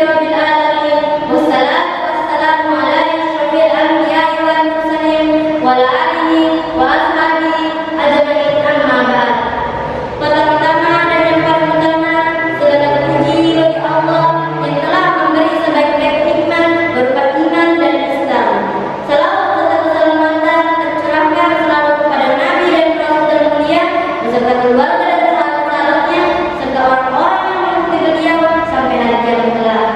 rabbil alamin. Wassalatu wassalamu ala asyrofil anbiya'i wal mursalin wa ala alihi wa ashabihi ajmain, amma ba'd. Pertama-tama dan yang paling utama, segala puji bagi Allah yang telah memberi sebaik-baik nikmat berupa iman dan Islam. Salawat serta keselamatan tercurahkan selalu kepada Nabi dan Rasul termulia beserta keluarga dan sahabat-sahabatnya serta orang-orang yang mengikuti beliau sampai hari kiamat kelak.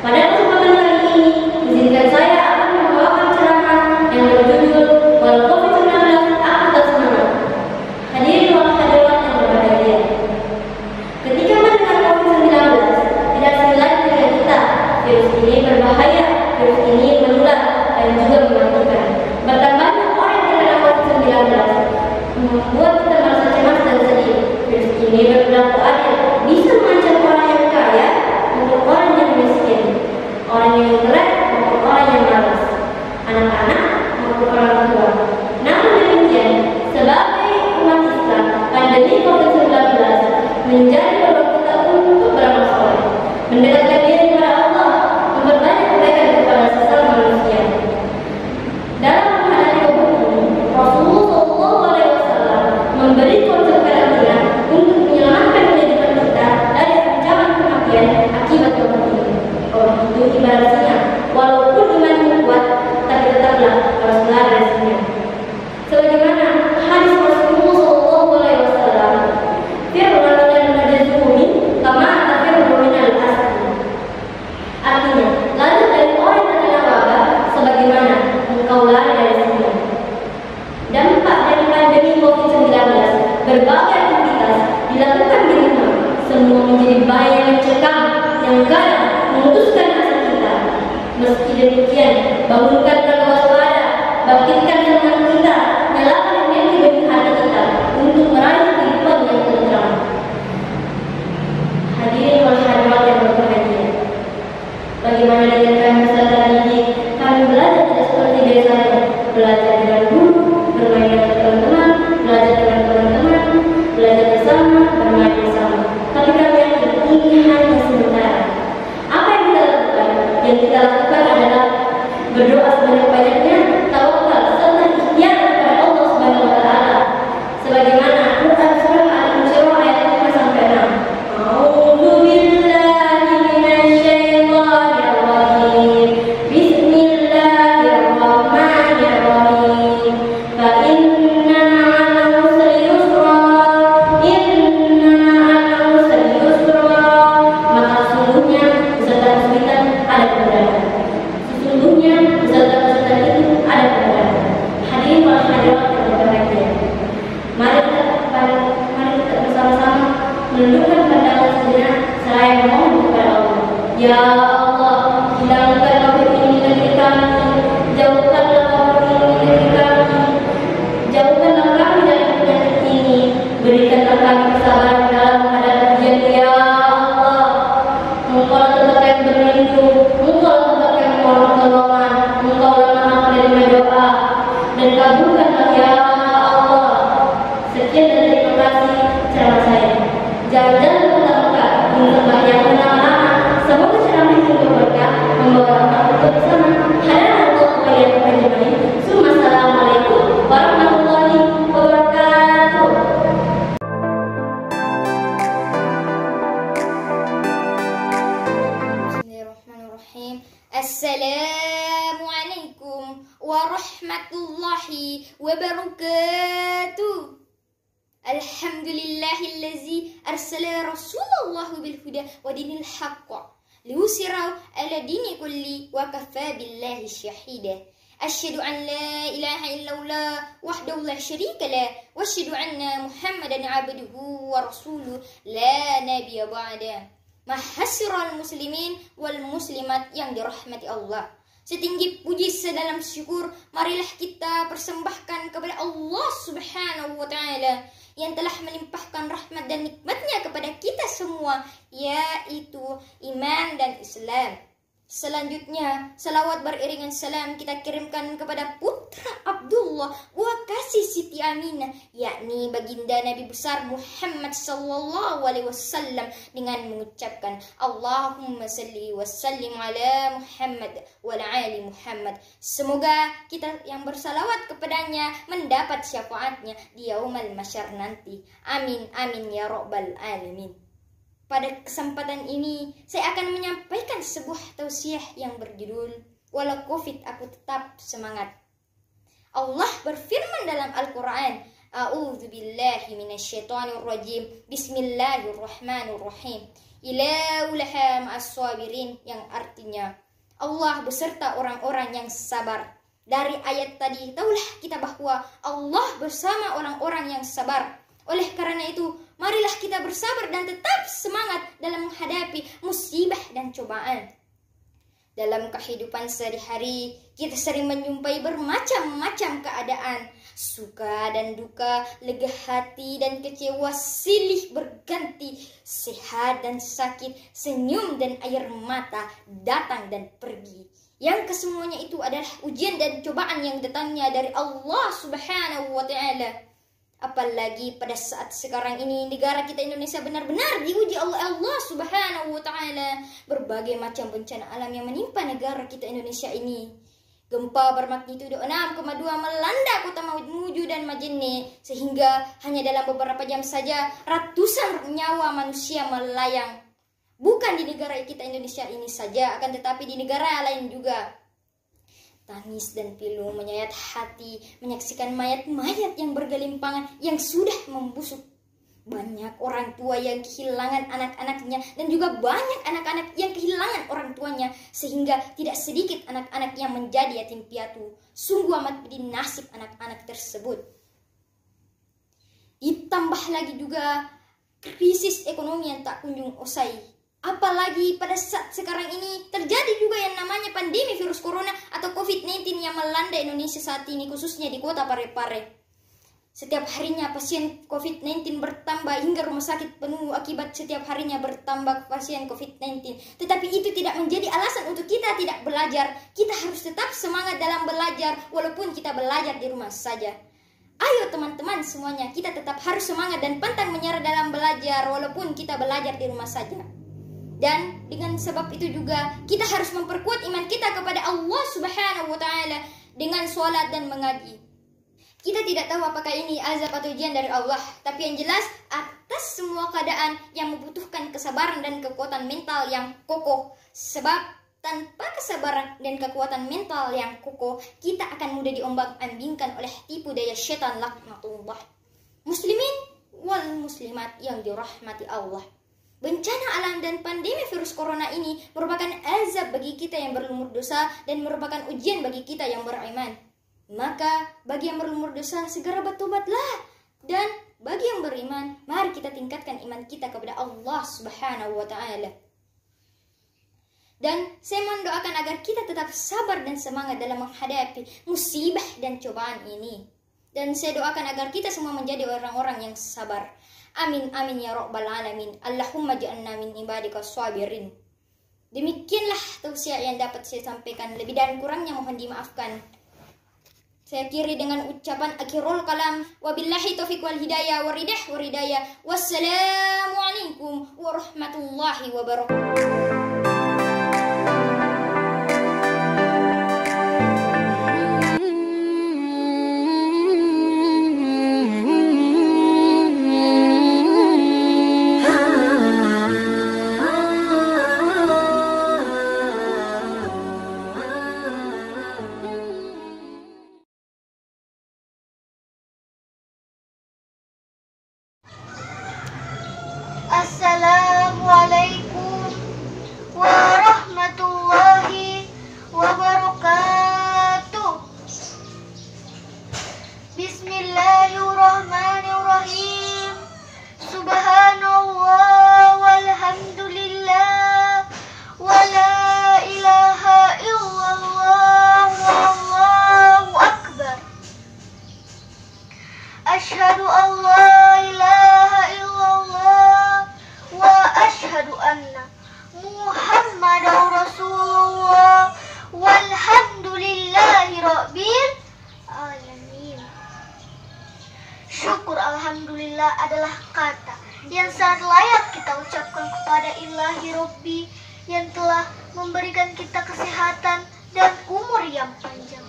Pada kesempatan kali ini, izinkan saya akan membawakan ceramah yang berjudul Wal Covid-19 Aku Tersemangat. Hadirin wal hadirat yang berbahagia. Ketika mendengar Covid-19, tidak asing lagi dengan kita. Virus ini berbahaya, virus ini menular dan juga mematikan. Bertambahnya orang yang terkena Covid-19 membuat kita merasa cemas dan sedih. Virus ini berperilaku adil, bisa mengancam orang yang kaya maupun orang yang miskin, orang yang jelek maupun orang yang malas, anak-anak maupun orang tua. Namun demikian, sebagai umat Islam, pandemi Covid-19 menjadi peluang kita untuk beramal soleh, mendekatkan diri kepada Allah, memperbanyak kebaikan kepada sesama manusia. Dalam menghadapi Covid ini, Rasulullah SAW memberi konsep karantina untuk menyelamatkan kehidupan kita dari ancaman kematian akibat Covid ini. Orang itu ibarat singa, walaupun imanmu kuat, tapi tetaplah harus lari dari singa. Sebagaimana hadis Rasulullah SAW, firman dan najazumi kama tafirru minal asli. Artinya, lari dari orang yang terkena wabah sebagaimana engkau lari dari singa. Dampak dari pandemi Covid-19, berbagai aktivitas dilakukan di rumah, semua menjadi bahaya yang mencekam yang kadang memutuskan asa kita. Meski demikian, bangunkanlah waspada, bangkitkan semangat kita, nyalakan energi bagi hati kita untuk meraih kehidupan yang tentram. Hadirin wal hadirat yang berbahagia. Bagaimana dengan kami peserta didik? Kami belajar tidak seperti biasanya, belajar dengan guru, bermain dengan teman-teman, belajar dengan teman-teman, belajar bersama, bermain bersama. Tapi kami yakin ini hanya sementara. Apa yang kita lakukan? Yang kita lakukan adalah berdoa sebanyak-banyaknya, tawakal serta ikhtiar kepada Allah Subhanahu wa taala. Sebagaimana Quran surah Al-Insyirah ayat 5 sampai 6. A'udzu billahi minasyaitonir rajim. Bismillahirrahmanirrahim. Fa inna ma'al usri yusra. Inna ma'al usri yusra. Maka sesungguhnya beserta kesulitan ada kemudahan. Sesungguhnya beserta kesulitan itu ada kemudahan. Hadirin wal hadirat yang berbahagia. Mari kita bersama-sama menundukkan pandangan sejenak seraya memohon kepada Allah. Ya Allah, hilangkan Covid ini dari negeri kami, jauhkanlah Covid ini dari negeri kami, jauhkanlah kami dari penyakit ini, berikanlah kami kesabaran dalam menghadapi ujian. Ya Allah, Engkau lah tempat yang berlindung, Engkau lah tempat yang mohon pertolongan, Engkau lah Maha penerima doa, dan kabulkanlah ya Allah. Sekian dan terima kasih ceramah saya. Jangan lupa untuk yang lama-lama. Semoga ceramah itu berkah, membawa rahmat untuk bersama. Hadanallahu wa iyyakum ajmain. Assalamualaikum warahmatullahi wabarakatuh. Bismillahirrahmanirrahim. Assalamualaikum warahmatullahi wabarakatuh. Alhamdulillahillazi arsala Rasulullah bil huda wa dinil haqq liusira ala dini kulli wa kafa billahi syahida. Asyhadu an la ilaha illallah wahdahu la syarika lah wa asyhadu anna Muhammadan abduhu wa rasuluh la nabiyya ba'da. Mahasyiral muslimin wal muslimat yang dirahmati Allah. Setinggi puji sedalam syukur, marilah kita persembahkan kepada Allah Subhanahu wa ta'ala yang telah melimpahkan rahmat dan nikmatnya kepada kita semua, yaitu iman dan Islam. Selanjutnya, salawat beriringan salam kita kirimkan kepada putra Abdullah wa kasih Siti Aminah, yakni baginda Nabi besar Muhammad sallallahu alaihi wasallam, dengan mengucapkan Allahumma salli wa sallim ala Muhammad wa ala ali Muhammad. Semoga kita yang bersalawat kepadanya mendapat syafaatnya di yaumul mahsyar nanti. Amin amin ya rabbal alamin. Pada kesempatan ini, saya akan menyampaikan sebuah tausiah yang berjudul Walau Covid Aku Tetap Semangat. Allah berfirman dalam Al-Quran, A'udzubillahi minasyaitonirrajim, Bismillahirrahmanirrahim, Ilaulaha ma'as-sabirin, yang artinya Allah beserta orang-orang yang sabar. Dari ayat tadi, tahulah kita bahwa Allah bersama orang-orang yang sabar. Oleh karena itu, marilah kita bersabar dan tetap semangat dalam menghadapi musibah dan cobaan. Dalam kehidupan sehari-hari, kita sering menjumpai bermacam-macam keadaan. Suka dan duka, lega hati dan kecewa silih berganti. Sehat dan sakit, senyum dan air mata, datang dan pergi. Yang kesemuanya itu adalah ujian dan cobaan yang datangnya dari Allah Subhanahu wa Ta'ala. Apalagi pada saat sekarang ini negara kita Indonesia benar-benar diuji oleh Allah Subhanahu wa Ta'ala. Berbagai macam bencana alam yang menimpa negara kita Indonesia ini. Gempa bermagnitudo 6,2 melanda kota Mamuju dan Majene, sehingga hanya dalam beberapa jam saja ratusan nyawa manusia melayang. Bukan di negara kita Indonesia ini saja, akan tetapi di negara lain juga. Tangis dan pilu menyayat hati menyaksikan mayat-mayat yang bergelimpangan yang sudah membusuk. Banyak orang tua yang kehilangan anak-anaknya dan juga banyak anak-anak yang kehilangan orang tuanya, sehingga tidak sedikit anak-anak yang menjadi yatim piatu. Sungguh amat pedih nasib anak-anak tersebut. Ditambah lagi juga krisis ekonomi yang tak kunjung usai. Apalagi pada saat sekarang ini terjadi juga yang namanya pandemi virus corona atau COVID-19 yang melanda Indonesia saat ini, khususnya di kota Parepare. Setiap harinya pasien COVID-19 bertambah hingga rumah sakit penuh akibat setiap harinya bertambah pasien COVID-19. Tetapi itu tidak menjadi alasan untuk kita tidak belajar. Kita harus tetap semangat dalam belajar walaupun kita belajar di rumah saja. Ayo teman-teman semuanya, kita tetap harus semangat dan pantang menyerah dalam belajar walaupun kita belajar di rumah saja. Dan dengan sebab itu juga kita harus memperkuat iman kita kepada Allah Subhanahu wa Ta'ala dengan sholat dan mengaji. Kita tidak tahu apakah ini azab atau ujian dari Allah, tapi yang jelas atas semua keadaan yang membutuhkan kesabaran dan kekuatan mental yang kokoh. Sebab tanpa kesabaran dan kekuatan mental yang kokoh, kita akan mudah diombang-ambingkan oleh tipu daya syaitan laknatullah. Muslimin wal muslimat yang dirahmati Allah. Bencana alam dan pandemi virus corona ini merupakan azab bagi kita yang berlumur dosa dan merupakan ujian bagi kita yang beriman. Maka bagi yang berlumur dosa segera bertobatlah, dan bagi yang beriman mari kita tingkatkan iman kita kepada Allah Subhanahu wa Ta'ala. Dan saya mendoakan agar kita tetap sabar dan semangat dalam menghadapi musibah dan cobaan ini. Dan saya doakan agar kita semua menjadi orang-orang yang sabar. Amin amin ya rabbal alamin. Allahumma ja'alna min ibadika sabirin. Demikianlah tausiah yang dapat saya sampaikan. Lebih dan kurangnya mohon dimaafkan. Saya akhiri dengan ucapan akhirul kalam. Wabillahi taufiq wal hidayah waridayah. Wassalamualaikum warahmatullahi wabarakatuh. Assalamualaikum yang telah memberikan kita kesehatan dan umur yang panjang,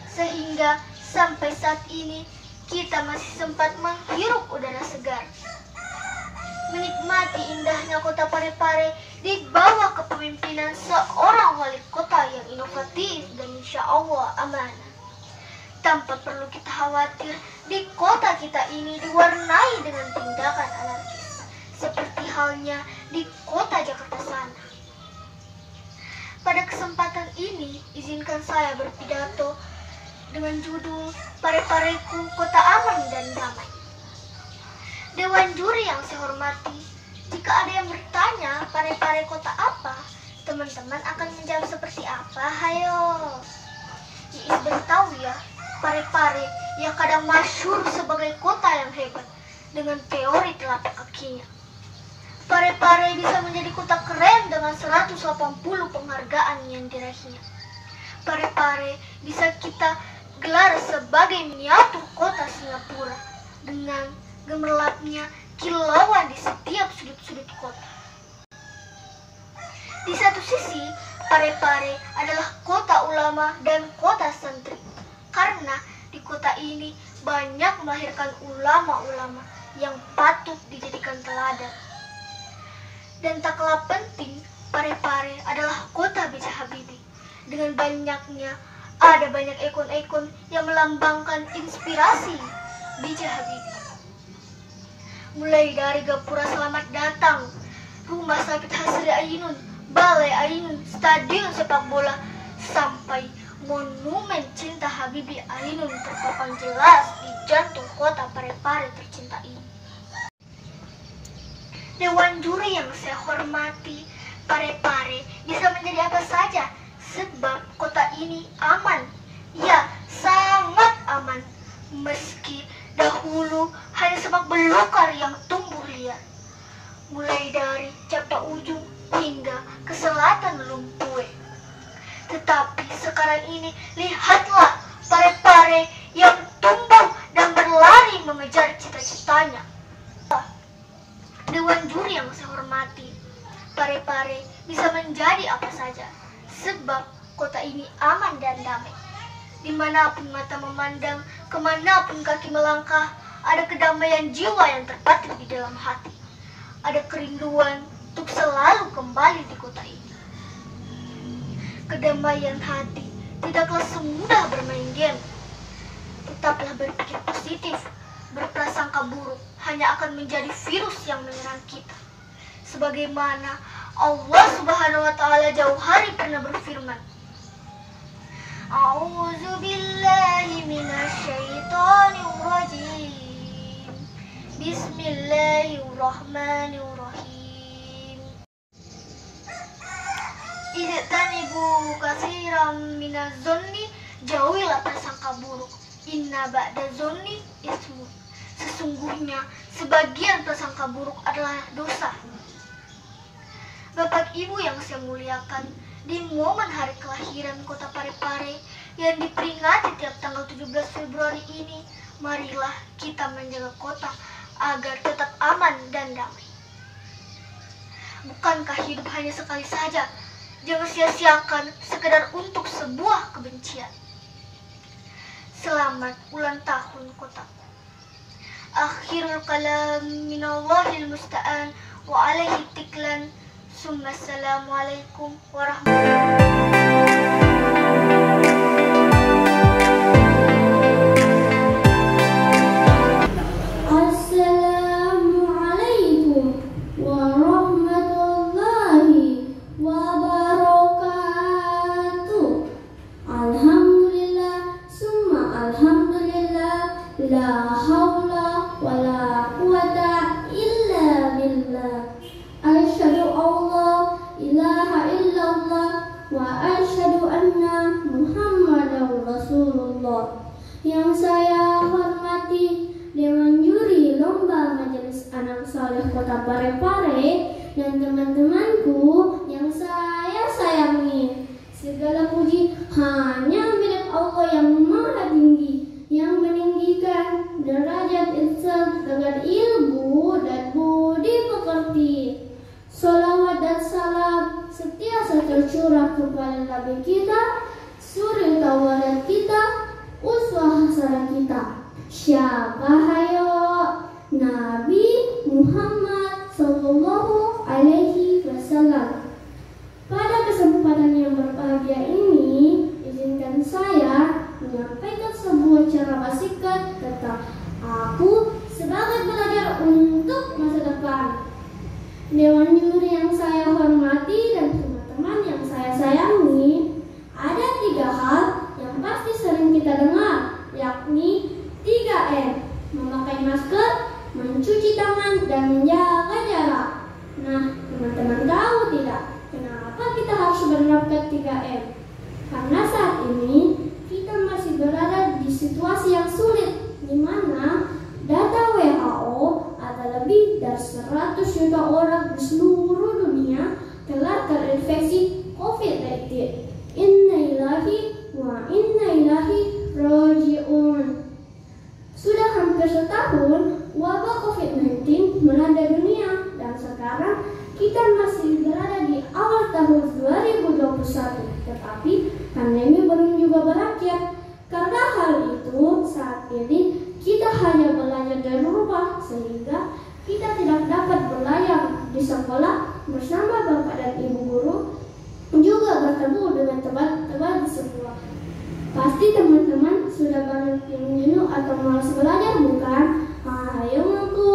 sehingga sampai saat ini kita masih sempat menghirup udara segar, menikmati indahnya kota Parepare di bawah kepemimpinan seorang wali kota yang inovatif dan insya Allah amanah. Tanpa perlu kita khawatir, di kota kita ini diwarnai dengan tindakan anarkis, seperti halnya di kota Jakarta sana. Pada kesempatan ini, izinkan saya berpidato dengan judul Parepareku Kota Aman dan Damai. Dewan juri yang saya hormati, jika ada yang bertanya Parepare kota apa, teman-teman akan menjawab seperti apa? Hayo. Iis beritahu ya, Parepare yang kadang masyhur sebagai kota yang hebat dengan teori telapak kakinya. Parepare bisa menjadi kota keren dengan 180 penghargaan yang diraihnya. Parepare bisa kita gelar sebagai miniatur kota Singapura dengan gemerlapnya kilauan di setiap sudut-sudut kota. Di satu sisi, Parepare adalah kota ulama dan kota santri, karena di kota ini banyak melahirkan ulama-ulama yang patut dijadikan teladan. Dan tak kalah penting, Parepare adalah kota B.J. Habibie. Dengan banyaknya, ada banyak ikon-ikon yang melambangkan inspirasi B.J. Habibie. Mulai dari Gapura Selamat Datang, Rumah Sakit Hasri Ainun, Balai Ainun, Stadion Sepak Bola, sampai Monumen Cinta Habibie Ainun terpampang jelas di jantung kota Parepare tercinta ini. Dewan juri yang saya hormati, Parepare bisa menjadi apa saja sebab kota ini aman. Ya, sangat aman. Meski dahulu hanya semak belukar yang tumbuh liar, mulai dari Cipta Ujung hingga ke selatan Lumpue. Tetapi sekarang ini lihatlah Parepare yang tumbuh dan berlari mengejar cita-citanya. Dewan juri yang saya hormati, Parepare bisa menjadi apa saja sebab kota ini aman dan damai. Dimanapun mata memandang, kemanapun kaki melangkah, ada kedamaian jiwa yang terpatri di dalam hati. Ada kerinduan untuk selalu kembali di kota ini. Kedamaian hati tidaklah semudah bermain game. Tetaplah berpikir positif, berprasangka buruk hanya akan menjadi virus yang menyerang kita. Sebagaimana Allah Subhanahu wa taala jauh hari pernah berfirman, A'udzu billahi minasyaitonir rajim. Bismillahirrahmanirrahim. Ijtanibu katsiran minaz zonni, jauhilah prasangka buruk. Inna ba'da zonni ismun. Sesungguhnya sebagian prasangka buruk adalah dosa. Bapak Ibu yang saya muliakan, di momen hari kelahiran kota Parepare yang diperingati tiap tanggal 17 Februari ini, marilah kita menjaga kota agar tetap aman dan damai. Bukankah hidup hanya sekali saja? Jangan sia-siakan sekedar untuk sebuah kebencian. Selamat ulang tahun kotaku. Akhirul kalam minallahil musta'an wa alaihi tiklan. Summa assalamualaikum warahmatullahi La haula wa la quwata illa billah. Asyhadu Allah ilaha illallah wa asyhadu anna Muhammadar Rasulullah. Yang saya hormati Dewan Juri Lomba Majelis Anak Saleh Kota Parepare dan teman-temanku yang saya sayangi. Segala puji hanya milik Allah yang Maha Tinggi, yang meninggikan derajat insan dengan ilmu dan budi pekerti. Salawat dan salam setiap tercurah kepada Nabi kita, suri tawaran kita, uswah hasanah kita. Siapa hayo? Nabi Muhammad Sallallahu Alaihi Wasallam. Pada kesempatan yang berbahagia ini, izinkan saya menyampaikan sebuah cara basikat tentang aku sebagai pelajar untuk masa depan. Dewan juri yang saya hormati dan teman-teman yang saya sayangi, ada 3 hal yang pasti sering kita dengar, yakni 3M: memakai masker, mencuci tangan, dan menjaga jarak. Nah, teman-teman tahu tidak kenapa kita harus menerapkan 3M? Karena saat ini kita masih berada di situasi yang sulit, di mana data WHO ada lebih dari 100 juta orang di seluruh dunia telah terinfeksi COVID-19. Inna lillahi wa inna ilaihi raji'un. Sudah hampir setahun wabah COVID-19 melanda dunia, dan sekarang kita masih berada di awal tahun 2021. Tetapi pandemi belum juga berakhir. Karena hal itu, saat ini kita hanya belajar dari rumah, sehingga kita tidak dapat belajar di sekolah bersama bapak dan ibu guru, juga bertemu dengan teman-teman di sekolah. Pasti teman-teman sudah banyak yang jenuh atau malas belajar, bukan? Ayo mengaku.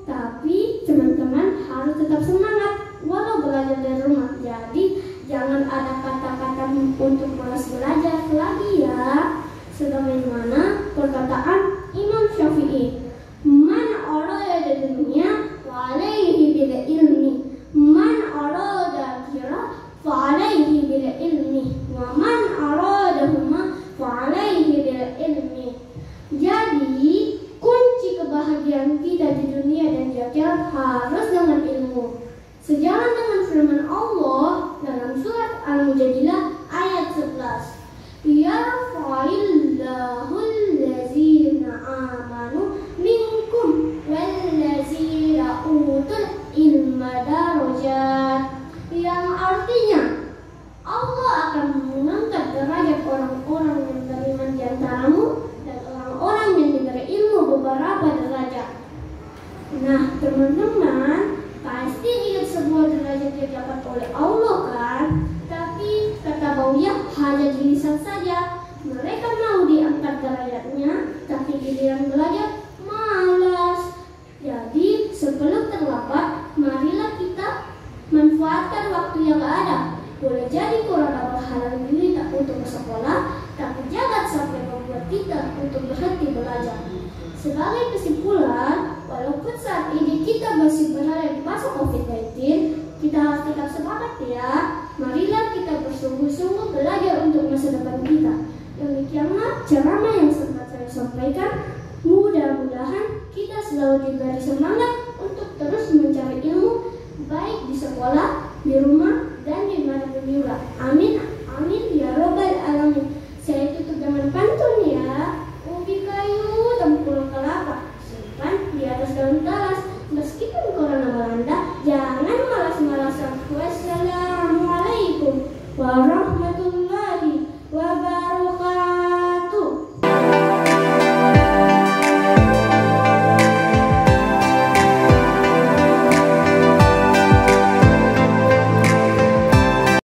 Tapi teman-teman harus tetap semangat walau belajar dari rumah. Jadi jangan ada kata-kata untuk malas belajar lagi ya. Sebagaimana perkataan Imam Syafi'i, man arada dunya fa alaihi bil ilmi, man arada akhirah fa alaihi bil ilmi, wa man aradahuma fa alaihi bil ilmi. Jadi kunci kebahagiaan kita di dunia dan di akhirat harus dengan ilmu. Sejalan dengan firman Allah dalam surat Al-Mujadilah ayat 11. Yarfa'illahul ladzina amanu minkum walladzina utul ilma darajat, yang artinya Allah akan mengangkat derajat orang-orang yang beriman di antaramu dan orang-orang yang diberi ilmu beberapa derajat. Nah, teman-teman pasti ingat sebuah derajat yang dapat oleh Allah kan? Tapi kata Bawiyah hanya di lisan saja. Mereka mau diangkat derajatnya, tapi giliran belajar malas. Jadi sebelum terlambat, marilah kita manfaatkan waktu yang ada. Boleh jadi corona berhalang diri tak untuk bersekolah, tapi jangan sampai membuat kita untuk berhenti belajar. Sebagai kesimpulan, walaupun saat ini kita masih berada di masa COVID-19, kita harus tetap semangat ya. Marilah kita bersungguh-sungguh belajar untuk masa depan kita. Demikianlah ceramah yang sempat saya sampaikan. Mudah-mudahan kita selalu diberi semangat untuk terus mencari ilmu, baik di sekolah, di rumah, dan di mana juga. Amin, amin ya robbal alamin. Saya tutup dengan pantun ya. Ubi kayu, tempurung kelapa, simpan di atas daun talas. Meskipun corona melanda, jangan malas-malasan. Wassalamualaikum warahmatullahi